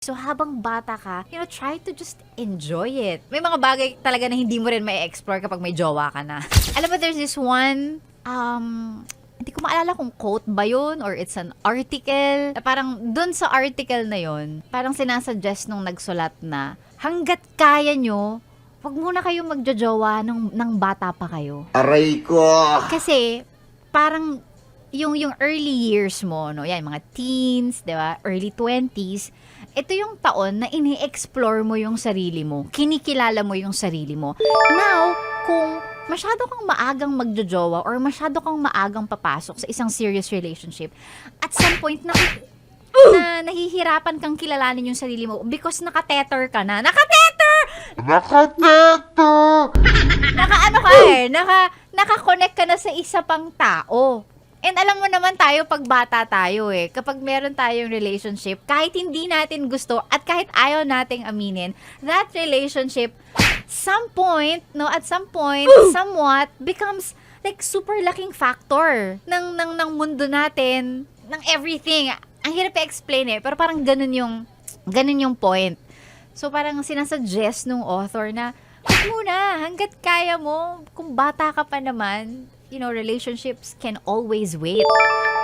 So, habang bata ka, try to just enjoy it. May mga bagay talaga na hindi mo rin may explore kapag may jowa ka na. Alam mo, there's this one, hindi ko maalala kung quote ba yun or it's an article. Parang dun sa article na yun, parang sinasuggest nung nagsulat na hanggat kaya nyo, wag muna kayong magjojowa ng bata pa kayo. Aray ko! Kasi, parang yung early years mo, no? Yan, mga teens, di ba? Early 20s. Ito yung taon na ini-explore mo yung sarili mo. Kinikilala mo yung sarili mo. Now, kung masyado kang maagang magjojowa or masyado kang maagang papasok sa isang serious relationship, at some point na nahihirapan kang kilalanin yung sarili mo because nakatether ka na. Nakatether! Nakaano ka eh. Naka-connect ka na sa isa pang tao. And alam mo naman tayo pag bata tayo eh, kapag meron tayong relationship, kahit hindi natin gusto at kahit ayaw nating aminin, that relationship, at some point, somewhat, becomes like super laking factor ng mundo natin, ng everything. Ang hirap i-explain eh, pero parang ganun yung point. So parang sinasuggest nung author na, huwag muna, hanggat kaya mo, kung bata ka pa naman, relationships can always wait.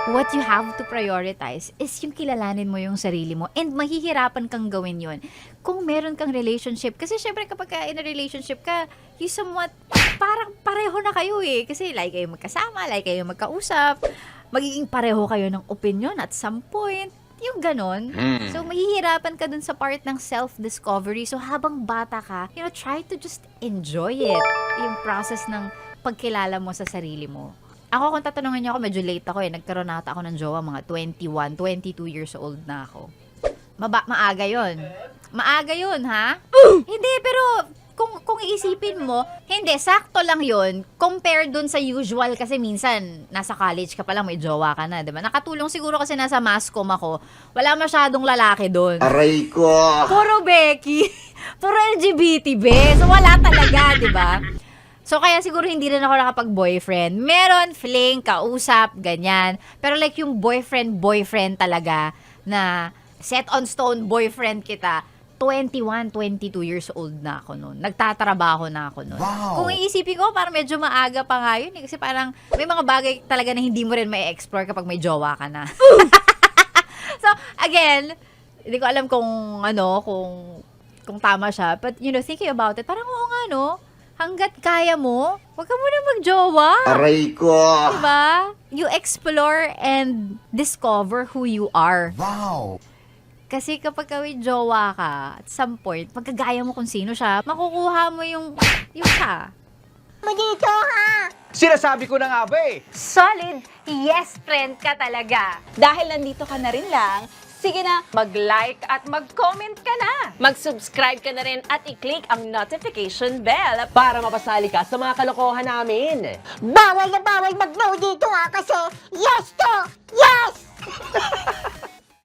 What you have to prioritize is yung kilalanin mo yung sarili mo and mahihirapan kang gawin yun kung meron kang relationship. Kasi syempre kapag in a relationship ka, you somewhat, parang pareho na kayo eh. Kasi like kayo magkasama, like kayo magkausap, magiging pareho kayo ng opinion at some point. Yung ganon. So, mahihirapan ka dun sa part ng self-discovery. So, habang bata ka, try to just enjoy it. Yung process ng pagkilala mo sa sarili mo. Ako, kung tatanungin niyo ako, medyo late ako eh. Nagkaroon na ako ng jowa, mga 21, 22 years old na ako. Maaga yon. Maaga yun, ha? Hindi, pero kung iisipin mo, hindi, sakto lang yun. Compare dun sa usual kasi minsan, nasa college ka pa lang, may jowa ka na, diba? Nakatulong siguro kasi nasa masscom ako. Wala masyadong lalaki dun. Aray ko! Puro Becky. Puro LGBT, be. So, wala talaga, diba? So, kaya siguro hindi rin ako nakapag-boyfriend. Meron, fling, kausap, ganyan. Pero like yung boyfriend talaga na set on stone boyfriend kita, 21, 22 years old na ako noon. Nagtatrabaho na ako noon. Wow. Kung iisipin ko, parang medyo maaga pa nga yun. Kasi parang may mga bagay talaga na hindi mo rin may explore kapag may jowa ka na. So, again, hindi ko alam kung tama siya. But, thinking about it, parang oo nga, no? Hanggat kaya mo, wag ka muna magjowa. Aray ko! Diba? You explore and discover who you are. Wow! Kasi kapag may jowa ka, at some point, magkagaya mo kung sino siya, makukuha mo yung siya. Magito ha! Sinasabi ko na nga ba eh. Solid yes friend ka talaga. Dahil nandito ka na rin lang, sige na, mag-like at mag-comment ka na. Mag-subscribe ka na rin at i-click ang notification bell. Para mapasali ka sa mga kalokohan namin. Bawal na bawal mag-no dito ha kasi yes to yes!